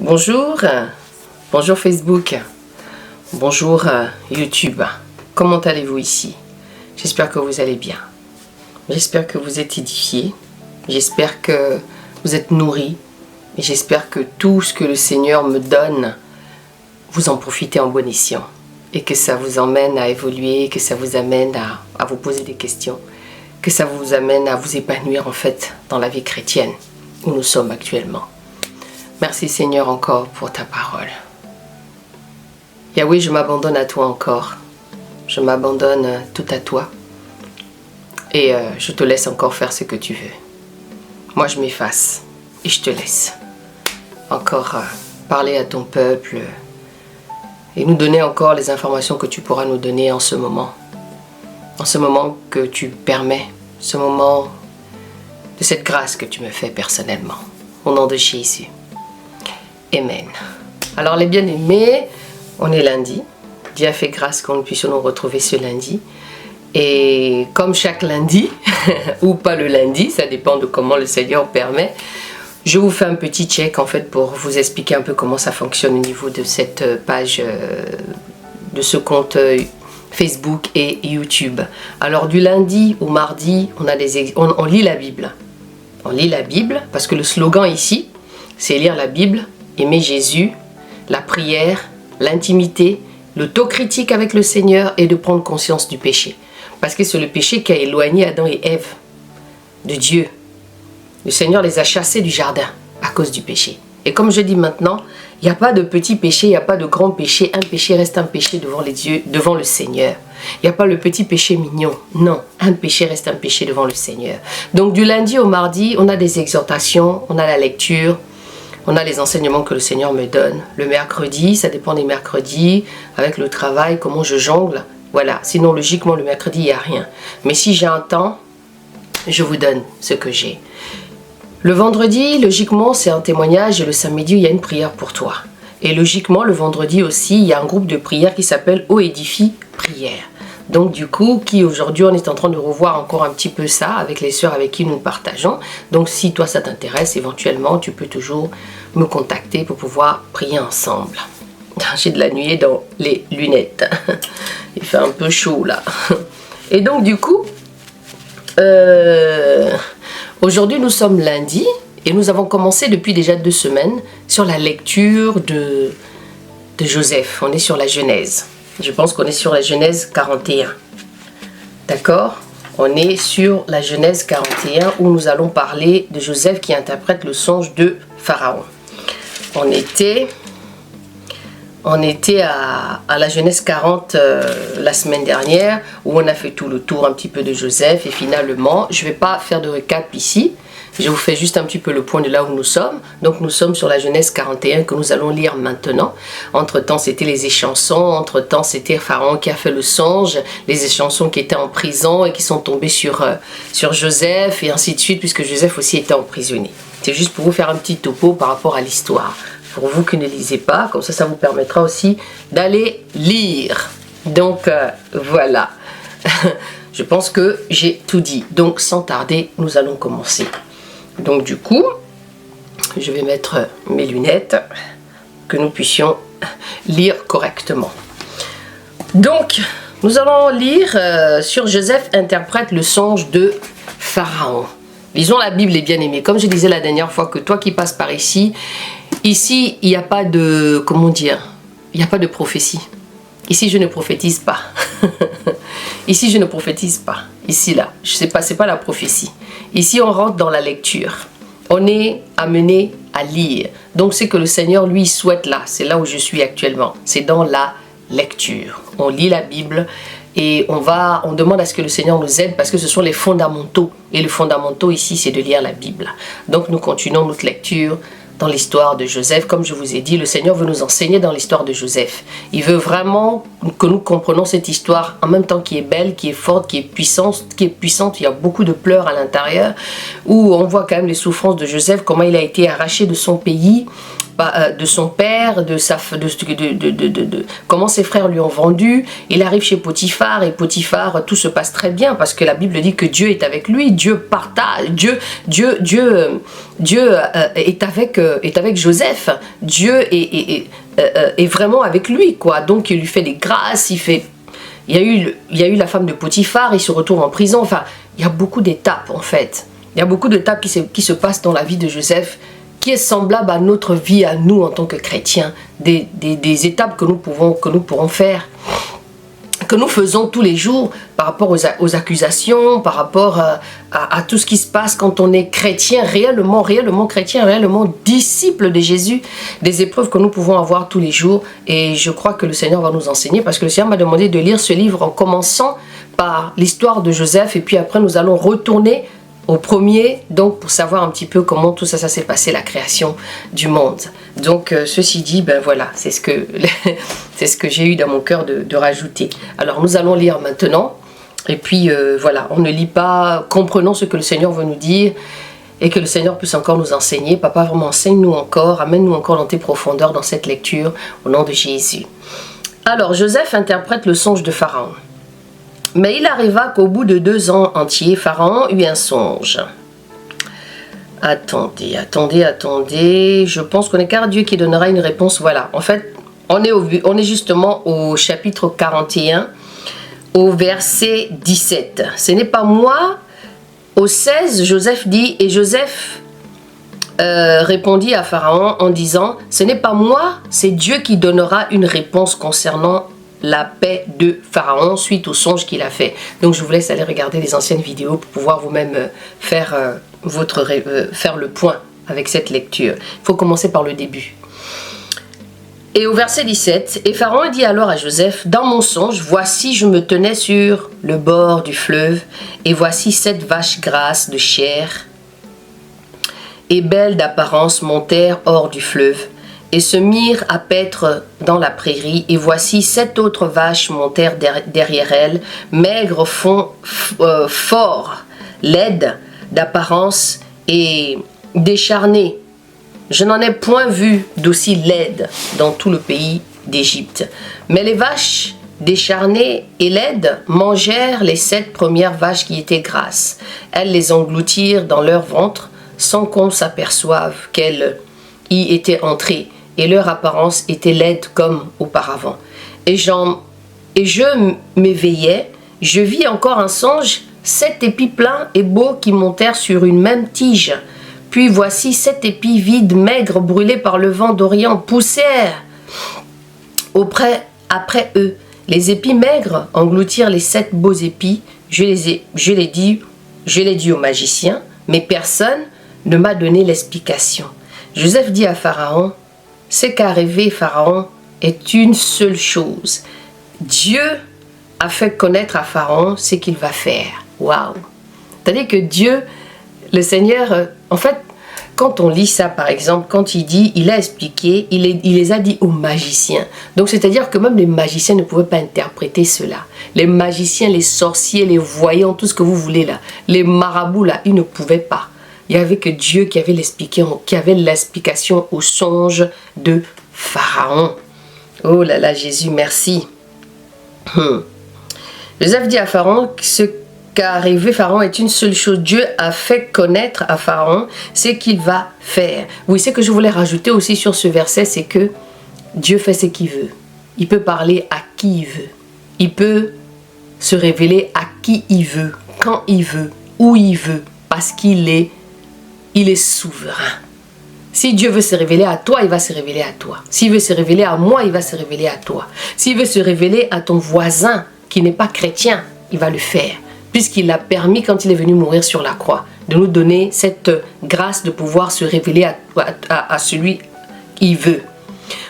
Bonjour, bonjour Facebook, bonjour YouTube. Comment allez-vous ici? J'espère que vous allez bien. J'espère que vous êtes édifiés. J'espère que vous êtes nourris. Et j'espère que tout ce que le Seigneur me donne, vous en profitez en bon escient. Et que ça vous emmène à évoluer, que ça vous amène à vous poser des questions. Que ça vous amène à vous épanouir en fait dans la vie chrétienne où nous sommes actuellement. Merci Seigneur encore pour ta parole. Yahweh, je m'abandonne à toi encore. Je m'abandonne tout à toi. Et je te laisse encore faire ce que tu veux. Moi je m'efface et je te laisse encore parler à ton peuple et nous donner encore les informations que tu pourras nous donner en ce moment. En ce moment que tu permets, ce moment de cette grâce que tu me fais personnellement. Au nom de Jésus. Amen. Alors les bien-aimés, on est lundi. Dieu a fait grâce qu'on puisse nous retrouver ce lundi. Et comme chaque lundi, ou pas le lundi, ça dépend de comment le Seigneur permet, je vous fais un petit check en fait pour vous expliquer un peu comment ça fonctionne au niveau de cette page, de ce compte Facebook et YouTube. Alors du lundi au mardi, on lit la Bible. On lit la Bible parce que le slogan ici, c'est lire la Bible, aimer Jésus, la prière, l'intimité, l'autocritique avec le Seigneur et de prendre conscience du péché. Parce que c'est le péché qui a éloigné Adam et Ève de Dieu. Le Seigneur les a chassés du jardin à cause du péché. Et comme je dis maintenant, il n'y a pas de petit péché, il n'y a pas de grand péché. Un péché reste un péché devant les dieux, devant le Seigneur. Il n'y a pas le petit péché mignon. Non, un péché reste un péché devant le Seigneur. Donc du lundi au mardi, on a des exhortations, on a la lecture, on a les enseignements que le Seigneur me donne. Le mercredi, ça dépend des mercredis, avec le travail, comment je jongle. Voilà, sinon logiquement le mercredi, il n'y a rien. Mais si j'ai un temps, je vous donne ce que j'ai. Le vendredi, logiquement, c'est un témoignage et le samedi, il y a une prière pour toi. Et logiquement, le vendredi aussi, il y a un groupe de prière qui s'appelle Eau Édifie Prière. Donc du coup, aujourd'hui, on est en train de revoir encore un petit peu ça avec les sœurs avec qui nous partageons. Donc si toi, ça t'intéresse, éventuellement, tu peux toujours me contacter pour pouvoir prier ensemble. J'ai de la nuée dans les lunettes. Il fait un peu chaud là. Et donc du coup, aujourd'hui nous sommes lundi et nous avons commencé depuis déjà 2 semaines sur la lecture de Joseph. On est sur la Genèse. Je pense qu'on est sur la Genèse 41. D'accord? On est sur la Genèse 41 où nous allons parler de Joseph qui interprète le songe de Pharaon. On était à la Genèse 40 la semaine dernière où on a fait tout le tour un petit peu de Joseph et finalement, je ne vais pas faire de récap ici, je vous fais juste un petit peu le point de là où nous sommes. Donc nous sommes sur la Genèse 41 que nous allons lire maintenant. Entre temps c'était les échansons, entre temps c'était Pharaon qui a fait le songe, les échansons qui étaient en prison et qui sont tombés sur Joseph et ainsi de suite puisque Joseph aussi était emprisonné. C'est juste pour vous faire un petit topo par rapport à l'histoire. Pour vous qui ne lisez pas, comme ça vous permettra aussi d'aller lire. Donc voilà, je pense que j'ai tout dit. Donc sans tarder, nous allons commencer. Donc du coup, je vais mettre mes lunettes, que nous puissions lire correctement. Donc, nous allons lire sur Joseph interprète le songe de Pharaon. Lisons la Bible les bien-aimés. Comme je disais la dernière fois, que toi qui passes par ici, ici, il n'y a pas de, comment dire, il n'y a pas de prophétie. Ici, je ne prophétise pas. Ici, je ne prophétise pas. Ici, là, je sais pas, c'est pas la prophétie. Ici, on rentre dans la lecture. On est amené à lire. Donc, c'est que le Seigneur, lui, souhaite là. C'est là où je suis actuellement. C'est dans la lecture. On lit la Bible et on demande à ce que le Seigneur nous aide parce que ce sont les fondamentaux. Et le fondamental ici, c'est de lire la Bible. Donc, nous continuons notre lecture dans l'histoire de Joseph. Comme je vous ai dit, le Seigneur veut nous enseigner dans l'histoire de Joseph. Il veut vraiment que nous comprenions cette histoire en même temps qui est belle, qui est forte, qui est puissante. Il y a beaucoup de pleurs à l'intérieur, où on voit quand même les souffrances de Joseph, comment il a été arraché de son pays de son père, de comment ses frères lui ont vendu. Il arrive chez Potiphar et Potiphar, tout se passe très bien parce que la Bible dit que Dieu est avec lui, Dieu partage, Dieu est avec Joseph, Dieu est vraiment avec lui, quoi. Donc il lui fait des grâces, il y a eu la femme de Potiphar, il se retrouve en prison. Enfin, il y a beaucoup d'étapes en fait. Il y a beaucoup d'étapes qui se passent dans la vie de Joseph, qui est semblable à notre vie, à nous en tant que chrétiens. Des étapes que nous pourrons faire, que nous faisons tous les jours par rapport aux accusations, par rapport à tout ce qui se passe quand on est chrétien, réellement chrétien, réellement disciple de Jésus. Des épreuves que nous pouvons avoir tous les jours. Et je crois que le Seigneur va nous enseigner, parce que le Seigneur m'a demandé de lire ce livre en commençant par l'histoire de Joseph, et puis après nous allons retourner au premier, donc pour savoir un petit peu comment tout ça s'est passé, la création du monde. Donc ceci dit, ben voilà, c'est ce que j'ai eu dans mon cœur de rajouter. Alors nous allons lire maintenant, et puis voilà, on ne lit pas, comprenons ce que le Seigneur veut nous dire, et que le Seigneur puisse encore nous enseigner. Papa, vraiment enseigne-nous encore, amène-nous encore dans tes profondeurs dans cette lecture, au nom de Jésus. Alors Joseph interprète le songe de Pharaon. Mais il arriva qu'au bout de 2 ans entiers, Pharaon eut un songe. Attendez. Je pense qu'on est car Dieu qui donnera une réponse. Voilà, en fait, on est justement au chapitre 41, au verset 17. Ce n'est pas moi. Au 16, Joseph dit, et Joseph répondit à Pharaon en disant, ce n'est pas moi, c'est Dieu qui donnera une réponse concernant la paix de Pharaon suite au songe qu'il a fait. Donc je vous laisse aller regarder les anciennes vidéos pour pouvoir vous-même faire le point avec cette lecture. Il faut commencer par le début. Et au verset 17, et Pharaon dit alors à Joseph, dans mon songe, voici je me tenais sur le bord du fleuve, et voici 7 vaches grasses de chair et belles d'apparence montèrent hors du fleuve, et se mirent à paître dans la prairie, et voici 7 autres vaches montèrent derrière elles, maigres, fort, laides d'apparence et décharnées. Je n'en ai point vu d'aussi laides dans tout le pays d'Égypte. Mais les vaches décharnées et laides mangèrent les 7 premières vaches qui étaient grasses. Elles les engloutirent dans leur ventre, sans qu'on s'aperçoive qu'elles y étaient entrées, et leur apparence était laide comme auparavant. Et je m'éveillai, je vis encore un songe, 7 épis pleins et beaux qui montèrent sur une même tige. Puis voici 7 épis vides, maigres, brûlés par le vent d'Orient, poussèrent après eux. Les épis maigres engloutirent les 7 beaux épis. Je l'ai dit au magicien, mais personne ne m'a donné l'explication. Joseph dit à Pharaon, ce qu'a rêvé Pharaon est une seule chose. Dieu a fait connaître à Pharaon ce qu'il va faire. Waouh! C'est-à-dire que Dieu, le Seigneur, en fait, quand on lit ça, par exemple, quand il a expliqué, il les a dit aux magiciens. Donc, c'est-à-dire que même les magiciens ne pouvaient pas interpréter cela. Les magiciens, les sorciers, les voyants, tout ce que vous voulez là, les marabouts là, ils ne pouvaient pas. Il n'y avait que Dieu qui avait l'explication au songe de Pharaon. Oh là là, Jésus, merci. Joseph dit à Pharaon, ce qu'a rêvé Pharaon est une seule chose. Dieu a fait connaître à Pharaon ce qu'il va faire. Oui, ce que je voulais rajouter aussi sur ce verset, c'est que Dieu fait ce qu'il veut. Il peut parler à qui il veut. Il peut se révéler à qui il veut, quand il veut, où il veut, parce qu'il est souverain. Si Dieu veut se révéler à toi, il va se révéler à toi. S'il veut se révéler à moi, il va se révéler à toi. S'il veut se révéler à ton voisin qui n'est pas chrétien, il va le faire. Puisqu'il a permis, quand il est venu mourir sur la croix, de nous donner cette grâce de pouvoir se révéler à celui qu'il veut.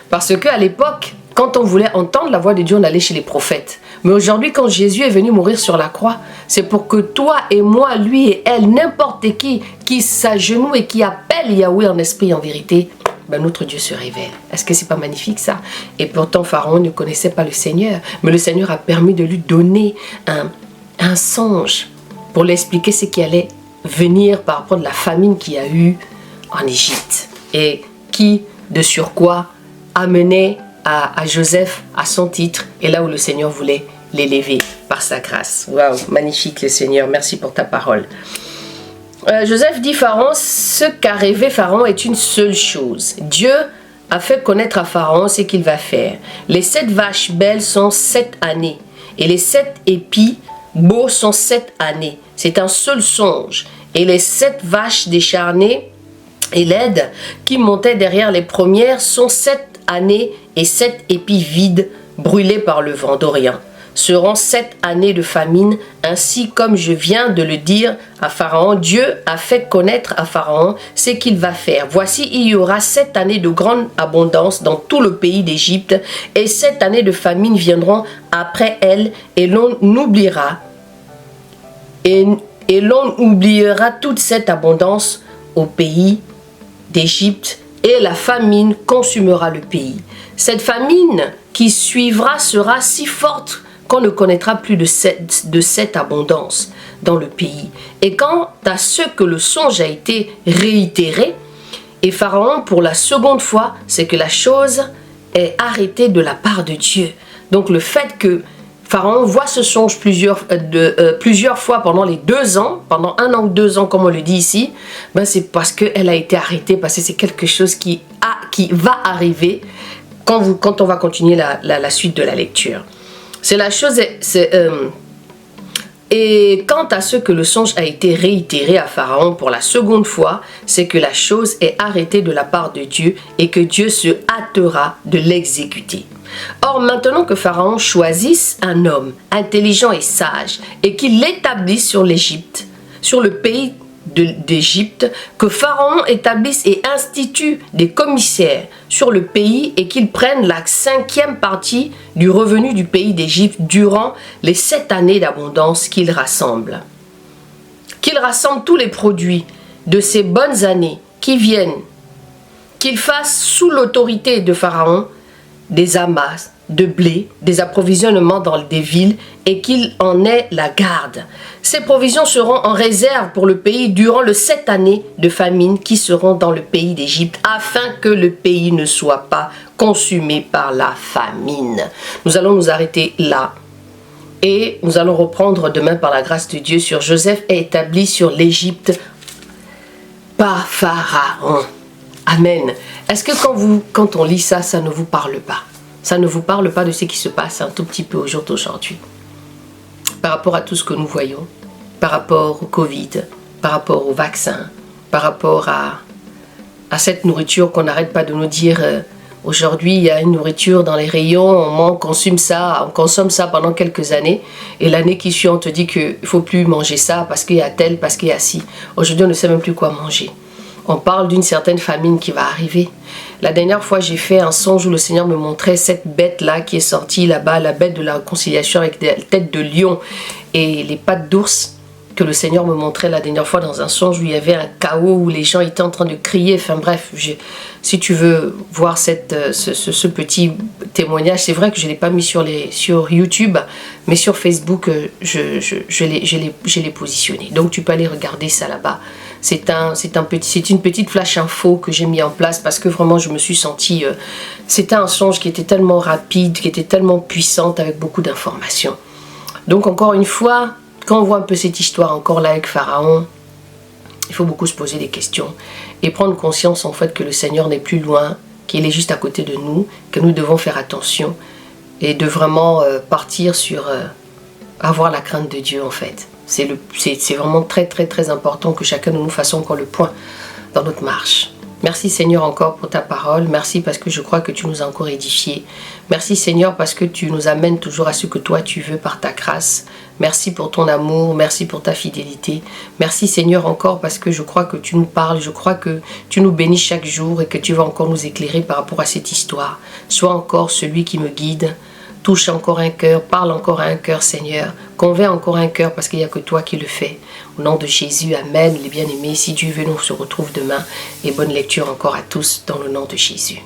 Parce qu'à l'époque, quand on voulait entendre la voix de Dieu, on allait chez les prophètes. Mais aujourd'hui, quand Jésus est venu mourir sur la croix, c'est pour que toi et moi, lui et elle, n'importe qui s'agenouille et qui appelle Yahweh en esprit et en vérité, ben notre Dieu se révèle. Est-ce que c'est pas magnifique ça? Et pourtant, Pharaon ne connaissait pas le Seigneur. Mais le Seigneur a permis de lui donner un songe pour lui expliquer ce qui allait venir par rapport à la famine qu'il y a eu en Égypte. Et qui de surcroît amenait à Joseph à son titre et là où le Seigneur voulait l'élever par sa grâce. Waouh, magnifique le Seigneur, merci pour ta parole. Joseph dit Pharaon, ce qu'a rêvé Pharaon est une seule chose. Dieu a fait connaître à Pharaon ce qu'il va faire. Les 7 vaches belles sont 7 années et les 7 épis beaux sont 7 années. C'est un seul songe. Et les 7 vaches décharnées et laides qui montaient derrière les premières sont 7 années et 7 épis vides brûlés par le vent d'Orient. Seront 7 années de famine, ainsi comme je viens de le dire à Pharaon. Dieu a fait connaître à Pharaon ce qu'il va faire. Voici, il y aura 7 années de grande abondance dans tout le pays d'Égypte, et 7 années de famine viendront après elles, et l'on oubliera, et l'on oubliera toute cette abondance au pays d'Égypte, et la famine consumera le pays. Cette famine qui suivra sera si forte qu'on ne connaîtra plus de cette abondance dans le pays. Et quant à ce que le songe a été réitéré, et Pharaon pour la seconde fois, c'est que la chose est arrêtée de la part de Dieu. Donc le fait que Pharaon voit ce songe plusieurs fois pendant les 2 ans, pendant 1 an ou 2 ans comme on le dit ici, ben c'est parce qu'elle a été arrêtée, parce que c'est quelque chose qui va arriver quand on va continuer la suite de la lecture. C'est la chose, et quant à ce que le songe a été réitéré à Pharaon pour la seconde fois, c'est que la chose est arrêtée de la part de Dieu et que Dieu se hâtera de l'exécuter. Or, maintenant que Pharaon choisisse un homme intelligent et sage et qu'il l'établisse sur l'Égypte, sur le pays d'Égypte, que Pharaon établisse et institue des commissaires sur le pays et qu'il prenne la 5e partie du revenu du pays d'Égypte durant les 7 années d'abondance qu'il rassemble. Qu'il rassemble tous les produits de ces bonnes années qui viennent, qu'il fasse sous l'autorité de Pharaon des amas de blé, des approvisionnements dans des villes et qu'il en ait la garde. Ces provisions seront en réserve pour le pays durant les 7 années de famine qui seront dans le pays d'Égypte afin que le pays ne soit pas consumé par la famine. Nous allons nous arrêter là et nous allons reprendre demain par la grâce de Dieu sur Joseph est établi sur l'Égypte par Pharaon. Amen. Est-ce que quand on lit ça, ça ne vous parle pas? Ça ne vous parle pas de ce qui se passe un tout petit peu au jour d'aujourd'hui? Par rapport à tout ce que nous voyons, par rapport au Covid, par rapport au vaccin, par rapport à cette nourriture qu'on n'arrête pas de nous dire aujourd'hui il y a une nourriture dans les rayons, on consomme ça pendant quelques années et l'année qui suit on te dit qu'il ne faut plus manger ça parce qu'il y a tel, parce qu'il y a ci. Aujourd'hui on ne sait même plus quoi manger. On parle d'une certaine famine qui va arriver. La dernière fois, j'ai fait un songe où le Seigneur me montrait cette bête-là qui est sortie là-bas, la bête de la réconciliation avec des têtes de lion et les pattes d'ours que le Seigneur me montrait la dernière fois dans un songe où il y avait un chaos, où les gens étaient en train de crier. Enfin bref, si tu veux voir ce petit témoignage, c'est vrai que je ne l'ai pas mis sur YouTube, mais sur Facebook, je l'ai positionné. Donc tu peux aller regarder ça là-bas. C'est une petite flash info que j'ai mis en place parce que vraiment je me suis sentie... c'était un songe qui était tellement rapide, qui était tellement puissante avec beaucoup d'informations. Donc encore une fois, quand on voit un peu cette histoire encore là avec Pharaon, il faut beaucoup se poser des questions et prendre conscience en fait que le Seigneur n'est plus loin, qu'il est juste à côté de nous, que nous devons faire attention et de vraiment partir sur avoir la crainte de Dieu en fait. C'est vraiment très très très important que chacun de nous fasse encore le point dans notre marche. Merci Seigneur encore pour ta parole. Merci parce que je crois que tu nous as encore édifiés. Merci Seigneur parce que tu nous amènes toujours à ce que toi tu veux par ta grâce. Merci pour ton amour. Merci pour ta fidélité. Merci Seigneur encore parce que je crois que tu nous parles. Je crois que tu nous bénis chaque jour et que tu vas encore nous éclairer par rapport à cette histoire. Sois encore celui qui me guide. Touche encore un cœur, parle encore à un cœur, Seigneur. Convainc encore un cœur parce qu'il n'y a que toi qui le fais. Au nom de Jésus, Amen, les bien-aimés. Si Dieu veut, nous se retrouve demain. Et bonne lecture encore à tous dans le nom de Jésus.